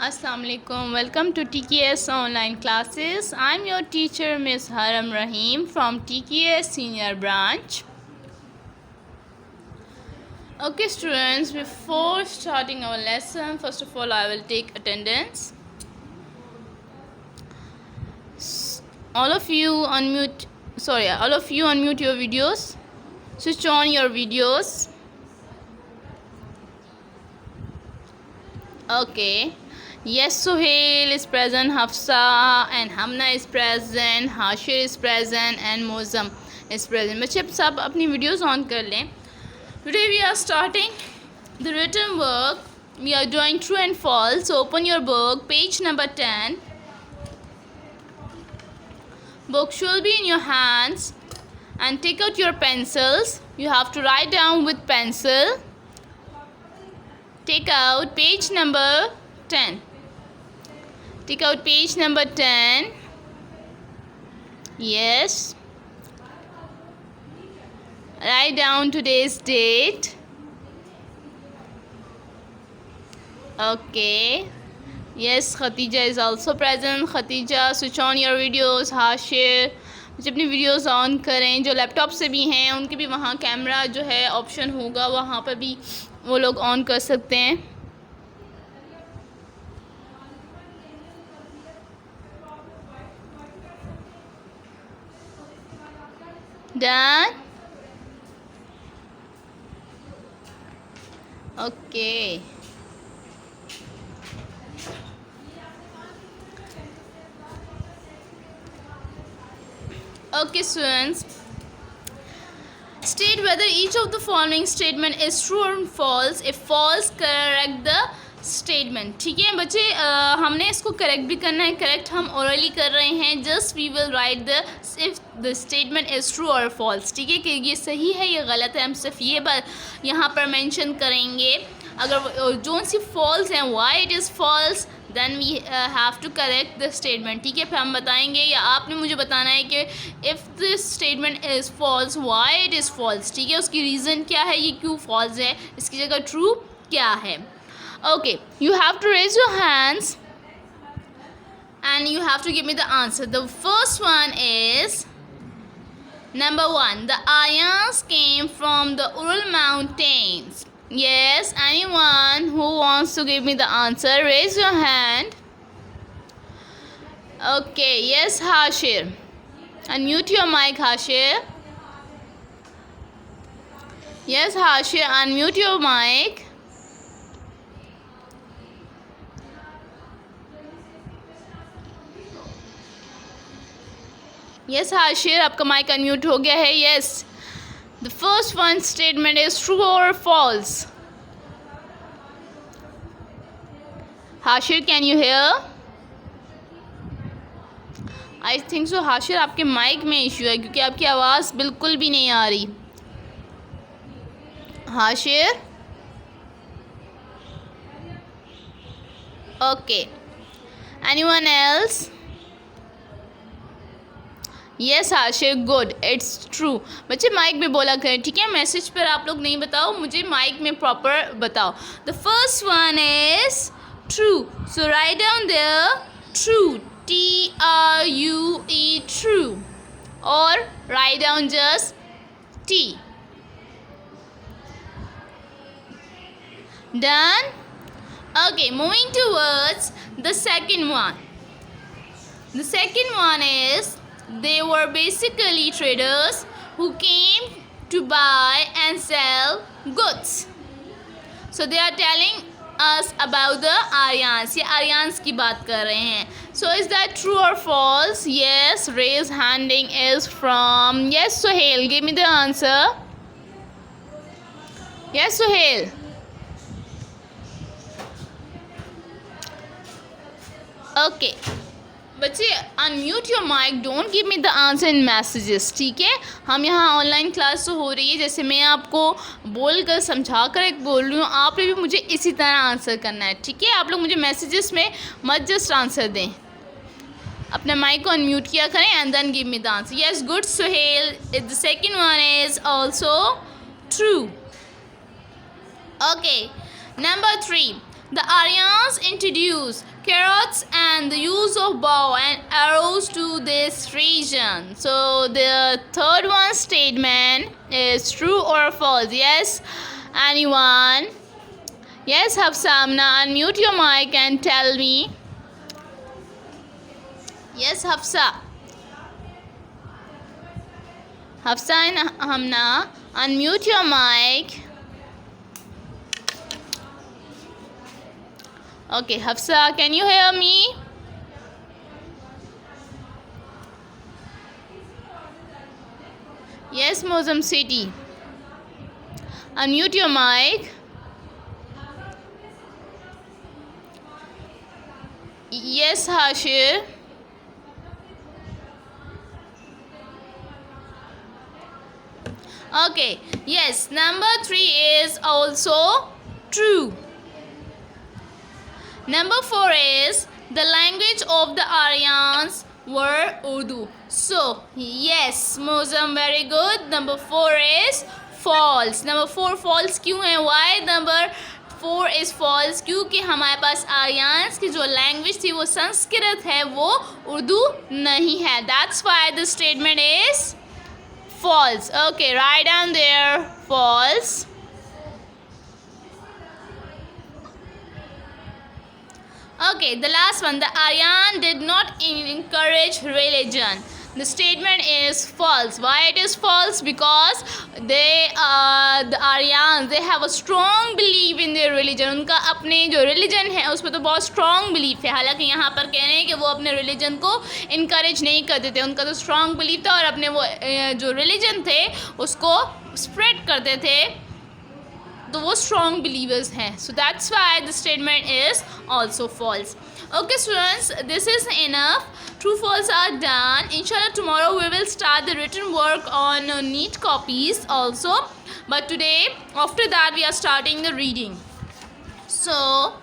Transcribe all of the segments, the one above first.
Assalamu alaikum. Welcome to TKS online classes. I'm your teacher Miss Haram Rahim from TKS senior branch. Okay students, before starting our lesson, first of all I will take attendance. All of you unmute your videos. Switch on your videos. Okay. Yes, Suhail is present, Hafsa and Hamna is present, Hashir is present and Mozam is present. बच्चे सब अपनी videos on कर लें. Today we are starting the written work. We are doing true and false. So open your book, page number 10. Book should be in your hands and take out your pencils. You have to write down with pencil. Take out page number 10. Take out page number 10. Yes. Write down today's date. Okay. Yes, Khatija is also present. Khatija, switch on your videos. Hashir, मुझे अपनी videos on करें. जो laptop से भी हैं उनके भी वहाँ कैमरा जो है ऑप्शन होगा, वहाँ पर भी वो लोग ऑन कर सकते हैं. Done? Okay. Okay students, state whether each of the following statement is true or false. If false, correct the statement. ठीक है बच्चे, हमने इसको करेक्ट भी करना है. करेक्ट हम ओरली कर रहे हैं. Just we will write the if the statement is true और फॉल्स. ठीक है कि ये सही है या गलत है, हम सिर्फ ये बात यहाँ पर मेंशन करेंगे. अगर जो सी फॉल्स हैं, why it is false, then we have to correct the statement. ठीक है, फिर हम बताएंगे या आपने मुझे बताना है कि if this statement is false, why it is false. ठीक है, उसकी रीज़न क्या है, ये क्यों फॉल्स है, इसकी जगह ट्रू क्या है. Okay, you have to raise your hands and you have to give me the answer. The first one is number 1. The Aryans came from the Ural Mountains. Yes, anyone who wants to give me the answer, raise your hand. Okay, yes, Hashir. Unmute your mic, Hashir. Yes, Hashir, unmute your mic. Yes Hashir, आपका mic unmute हो गया है. Yes, the first one statement is true और false. Hashir, can you hear? I think so Hashir, आपके mic में issue है क्योंकि आपकी आवाज़ बिल्कुल भी नहीं आ रही. Hashir, okay, anyone else? Yes Hashir, good, it's true. बच्चे माइक में बोला करें. ठीक है, मैसेज पर आप लोग नहीं बताओ, मुझे माइक में प्रॉपर बताओ. The first one is true. So write down there true, TRUE, true, और write down just T. Done? Okay, moving towards the second one. The second one is they were basically traders who came to buy and sell goods. So they are telling us about the Aryans. ये Aryans की बात कर रहे हैं. So is that true or false? Yes, raise handing is from yes Suhail. Give me the answer. Yes Suhail. Okay. बच्चे unmute your mic, don't give me the answer in messages. ठीक है, हम यहाँ ऑनलाइन क्लास तो हो रही है, जैसे मैं आपको बोल कर समझा कर एक बोल रही हूँ, आपने भी मुझे इसी तरह आंसर करना है. ठीक है, आप लोग मुझे मैसेजेस में मत जस्ट आंसर दें, अपने माइक को अनम्यूट किया करें and then give me the answer. Yes, good Suhail. The second one is also true. Okay, number 3. The Aryans introduced carrots and the use of bow and arrows to this region. So the third one statement is true or false. Yes, anyone? Yes, Hafsamna, unmute your mic and tell me. Yes, Hafsa. Hafsa and Hamna, unmute your mic. Okay, Hafsa, can you hear me? Yes, Mozam City. Unmute your mic. Yes, Hashir. Okay, yes, number 3 is also true. Number 4 is the language of the Aryans were Urdu. So, yes, Mozam, very good. Number 4 is false. Number 4 false क्यों है? Why number 4 is false? क्योंकि हमारे पास Aryans की जो language थी वो संस्कृत है, वो उर्दू नहीं है. That's why the statement is false. Okay, write down there false. Okay, the last one, the Aryan did not encourage religion. The statement is false. Why it is false? Because the Aryans, they have a strong belief in their religion. उनका अपने जो religion है उस पर तो बहुत strong belief है. हालांकि यहाँ पर कह रहे हैं कि वो अपने religion को encourage नहीं करते थे. उनका तो strong belief था और अपने वो जो religion थे उसको spread करते थे. तो वो strong believers हैं. So that's why the statement is also false. Okay students, this is enough. True false are done. Inshallah tomorrow we will start the written work on neat copies also. But today after that we are starting the reading. So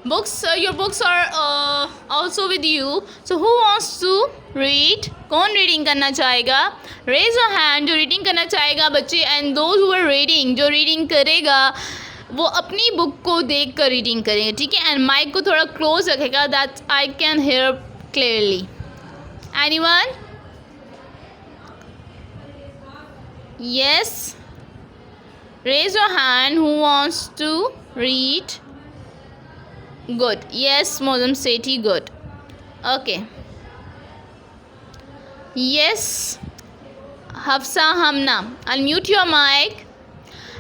books, your books are also with you. So who wants to read? कौन reading करना चाहेगा? Raise your hand जो reading करना चाहेगा बच्चे. And those who are reading, जो reading करेगा वो अपनी बुक को देख कर रीडिंग करेंगे, ठीक है. एंड माइक को थोड़ा क्लोज रखेगा that I can hear clearly. Anyone? Yes, raise your hand who wants to read. Good. Yes, Mozam Sethi, good. Okay. Yes, Hafsa Hamna, unmute your mic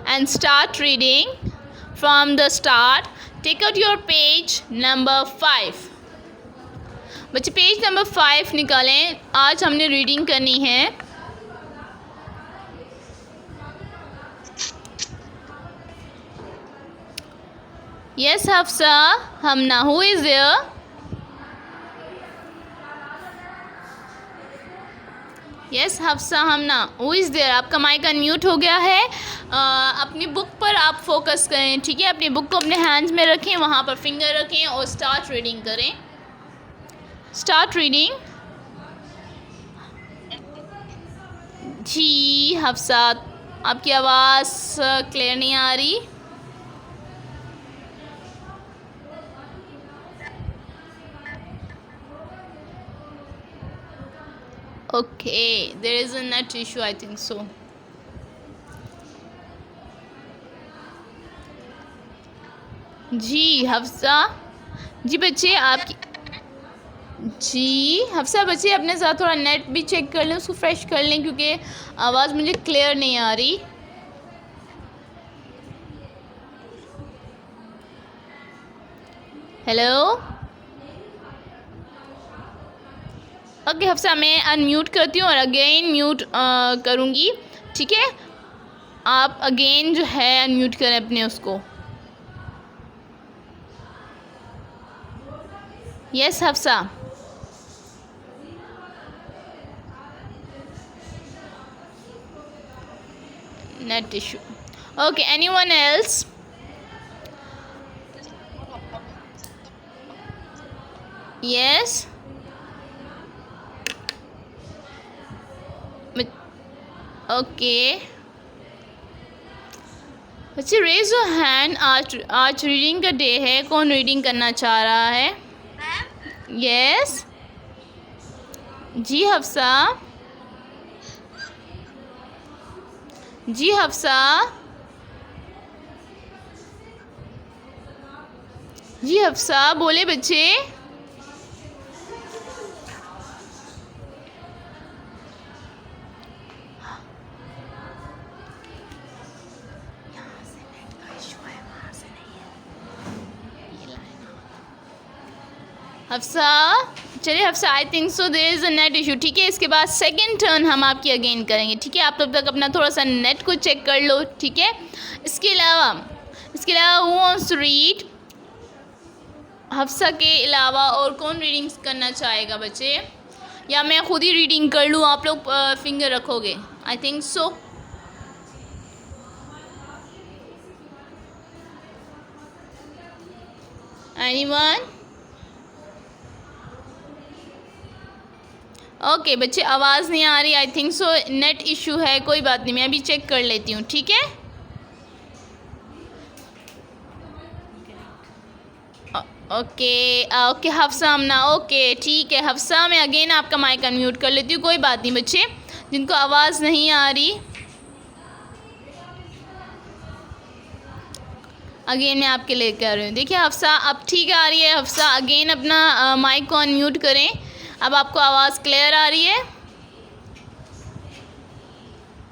and start reading from the start. Take out your page number 5. बच्चे page number 5 निकालें. आज हमने reading करनी है. Yes, Hafsa, Hamna, who is there? Yes, Hafsa Hamna, who is there? आपका mic unmute हो गया है. अपनी बुक पर आप फोकस करें, ठीक है. अपनी बुक को अपने हैंड्स में रखें, वहाँ पर फिंगर रखें और स्टार्ट रीडिंग करें. Start reading. जी हफ्सा, आपकी आवाज़ क्लियर नहीं आ रही. Okay, there is a net issue, I think so. जी हफ्सा, जी बच्चे आपकी, जी हफ्सा बच्चे अपने साथ थोड़ा नेट भी चेक कर लें, उसको फ्रेश कर लें क्योंकि आवाज़ मुझे क्लियर नहीं आ रही. हेलो. ओके हफ्सा, मैं अनम्यूट करती हूँ और अगेन म्यूट करूँगी, ठीक है. आप अगेन जो है अनम्यूट करें अपने उसको. Yes Hafsa. Net issue. Okay, anyone else? Yes. Okay बच्चे, रेज योर हैंड. आज रीडिंग का डे है. कौन रीडिंग करना चाह रहा है? यस जी हफ्सा, जी हफ्सा, जी हफ्सा बोले बच्चे। हफ्सा, चलिए Hafsa, I think so there is a net issue. ठीक है, इसके बाद सेकंड टर्न हम आपकी अगेन करेंगे। ठीक है, आप तब तक अपना थोड़ा सा नेट को चेक कर लो। ठीक है, इसके अलावा who wants to read? Hafsa के अलावा और कौन रीडिंग्स करना चाहेगा बच्चे, या मैं खुद ही रीडिंग कर लूँ? आप लोग फिंगर रखोगे? आई थिंक सो। एनीवन? ओके बच्चे, आवाज़ नहीं आ रही। आई थिंक सो नेट इशू है, कोई बात नहीं, मैं अभी चेक कर लेती हूँ। ठीक है, ओके ओके हफ्सा आमना, ओके ठीक है हफ्सा, मैं अगेन आपका माइक अनम्यूट कर लेती हूँ। कोई बात नहीं बच्चे, जिनको आवाज़ नहीं आ रही, अगेन मैं आपके लिए कर रही हूँ। देखिए हफ्सा अब ठीक आ रही है। हफ्सा अगेन अपना माइक को अनम्यूट करें। अब आपको आवाज़ क्लियर आ रही है?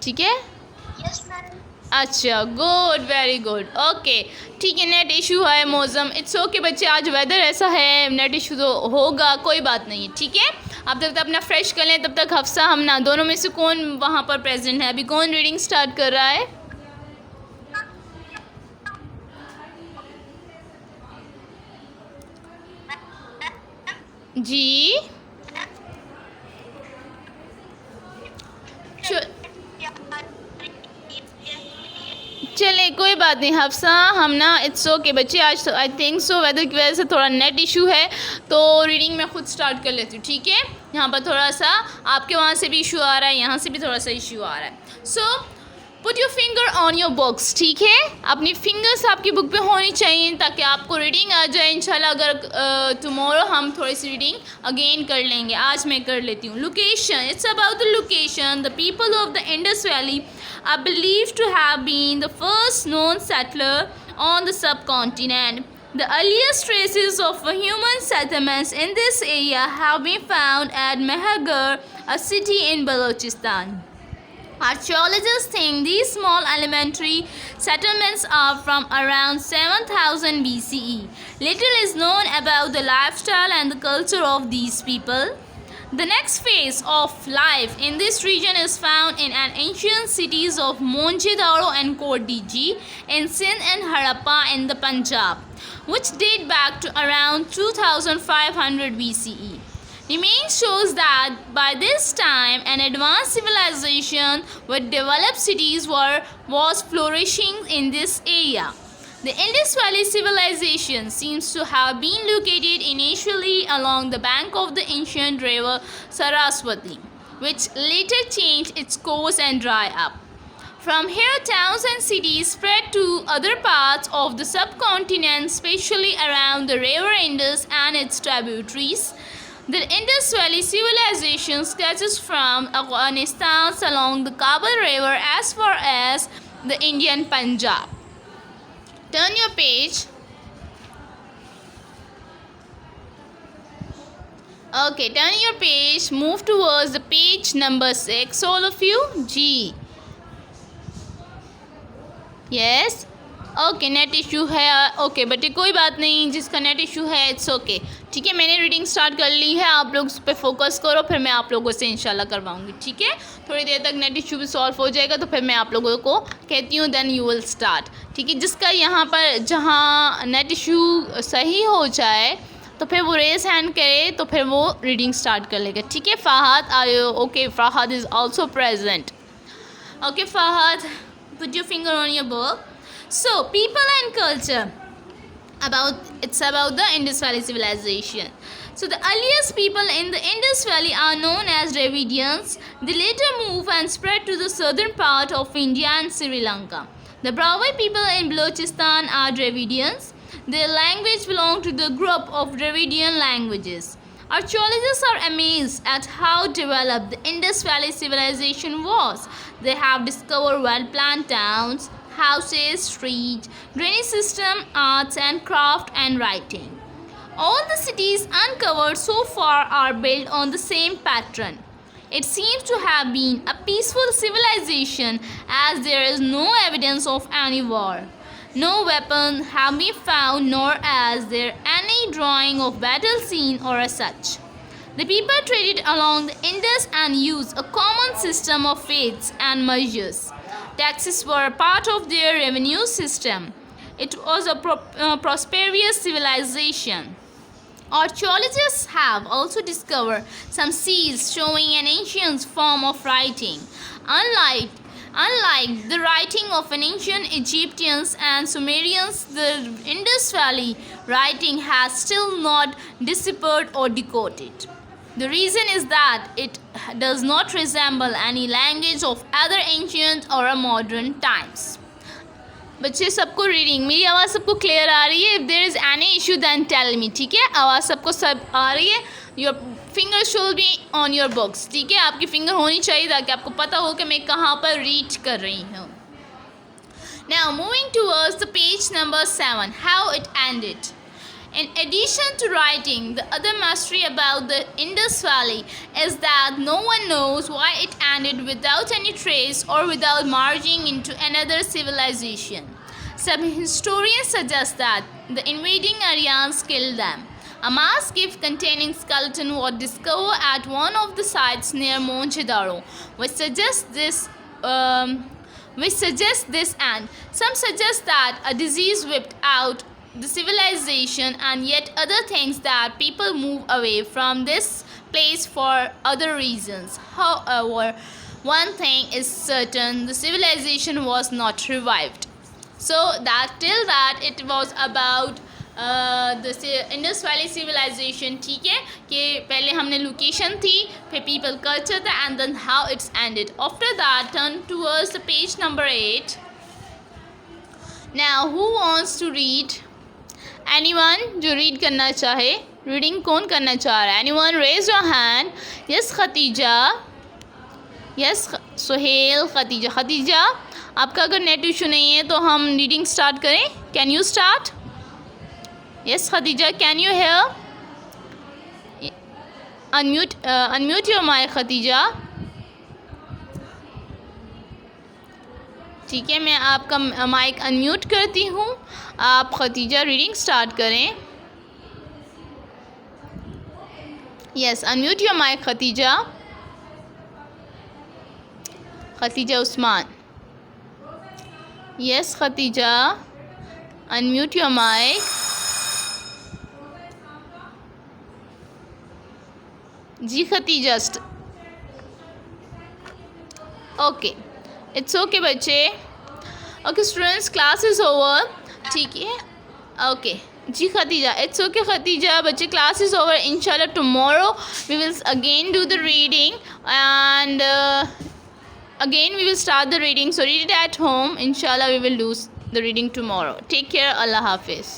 ठीक है, यस मैम। अच्छा गुड, वेरी गुड, ओके ठीक है। नेट इशू है मौसम, इट्स ओके बच्चे, आज वेदर ऐसा है, नेट इशू तो होगा, कोई बात नहीं। ठीक है, आप जब तक अपना फ्रेश कर लें तब तक हफ्सा हम ना दोनों में से कौन वहाँ पर प्रेजेंट है? अभी कौन रीडिंग स्टार्ट कर रहा है? जी चले कोई बात नहीं हफ्सा, हम ना इट्स ओके बच्चे, आज आई थिंक सो वेदर की वजह से थोड़ा नेट इशू है, तो रीडिंग मैं खुद स्टार्ट कर लेती हूँ। ठीक है, यहाँ पर थोड़ा सा आपके वहाँ से भी इशू आ रहा है, यहाँ से भी थोड़ा सा इशू आ रहा है। So put your finger on your books. ठीक है, अपनी फिंगर्स आपकी बुक पे होनी चाहिए ताकि आपको रीडिंग आ जाए। इंशाल्लाह अगर टुमारो हम थोड़ी सी रीडिंग अगेन कर लेंगे, आज मैं कर लेती हूँ। Location, it's about the location. The people of the Indus valley are believed to have been the first known settler on the subcontinent. The earliest traces of human settlements in this area have been found at Mehrgarh, a city in Balochistan. Archaeologists think these small elementary settlements are from around 7000 BCE. Little is known about the lifestyle and the culture of these people. The next phase of life in this region is found in an ancient cities of Mohenjo-daro and Kordiji in Sindh and Harappa in the Punjab, which date back to around 2500 BCE. Remains shows that by this time an advanced civilization with developed cities was flourishing in this area. The Indus Valley Civilization seems to have been located initially along the bank of the ancient river Saraswati, which later changed its course and dried up. From here, towns and cities spread to other parts of the subcontinent, especially around the river Indus and its tributaries. The Indus Valley Civilization stretches from Afghanistan along the Kabul River as far as the Indian Punjab. Turn your page. Okay, turn your page. Move towards the page number 6. All of you. G. Yes. Okay net issue है। Okay बटे कोई बात नहीं, जिसका net issue है it's okay. ठीक है, मैंने रीडिंग स्टार्ट कर ली है, आप लोग उस पर फोकस करो, फिर मैं आप लोगों से इंशाल्लाह करवाऊंगी। ठीक है, थोड़ी देर तक नेट इशू भी सॉल्व हो जाएगा तो फिर मैं आप लोगों को कहती हूँ देन यू विल स्टार्ट। ठीक है, जिसका यहाँ पर जहाँ नेट इशू सही हो जाए तो फिर वो रेस हैंड करे तो फिर वो रीडिंग स्टार्ट कर लेगा। ठीक है, फ़ाहद आयो। Okay, Fahadh is also present. Okay Fahadh, put your finger on your book. So, people and culture. It's about the Indus Valley civilization. So, the earliest people in the Indus Valley are known as Dravidians. They later moved and spread to the southern part of India and Sri Lanka. The Brahmin people in Balochistan are Dravidians. Their language belongs to the group of Dravidian languages. Archaeologists are amazed at how developed the Indus Valley civilization was. They have discovered well-planned towns, houses, streets, drainage system, arts and craft and writing. All the cities uncovered so far are built on the same pattern. It seems to have been a peaceful civilization as there is no evidence of any war. No weapons have been found nor is there any drawing of battle scene or as such. The people traded along the Indus and used a common system of weights and measures. Taxes were a part of their revenue system. It was a prosperous civilization. Archaeologists have also discovered some seals showing an ancient form of writing. Unlike the writing of ancient Egyptians and Sumerians, the Indus Valley writing has still not deciphered or decoded. The reason is that it does not resemble any language of other ancient or modern times. बच्चे सबको reading मेरी आवाज़ सबको clear आ रही है? If there is any issue then tell me. ठीक है, आवाज़ सबको सब आ रही है? Your finger should be on your books. ठीक है, आपकी फिंगर होनी चाहिए ताकि आपको पता हो कि मैं कहाँ पर रीड कर रही हूँ. Now moving towards the page number 7, how it ended. In addition to writing, the other mystery about the Indus Valley is that no one knows why it ended without any trace or without merging into another civilization. Some historians suggest that the invading Aryans killed them. A mass grave containing skeleton was discovered at one of the sites near Mohenjo-daro, which suggests this and some suggest that a disease wiped out the civilization, and yet other things that people move away from this place for other reasons. However, one thing is certain, the civilization was not revived. So that till that it was about the Indus Valley civilization. ठीक है कि पहले हमने location थी, फिर people culture था, and then how it's ended. After that, turn towards the page number 8. Now who wants to read? Anyone जो read करना चाहे? रीडिंग कौन करना चाह रहा है? Anyone raise your hand. Yes Khatija, yes Suhel, Khatija. Khatija आपका अगर नेट इशू नहीं है तो हम रीडिंग स्टार्ट करें. Can you start? Yes Khatija, can you hear? Unmute your mic Khatija. ठीक है, मैं आपका माइक अनम्यूट करती हूँ. आप खतीजा रीडिंग स्टार्ट करें. Yes, unmute your mic Khatija. Khatija Usman. Yes Khatija, unmute your mic. जी खतीजा. ओके, इट्स ओके बच्चे. Okay students, class is over. ठीक है, okay ji Khatija. It's okay Khatija. बच्चे क्लास इज़ ओवर. इंशाल्लाह tomorrow we will again do the reading and again we will start the reading, so read it at home. Inshallah we will do the reading tomorrow. Take care. Allah Hafiz.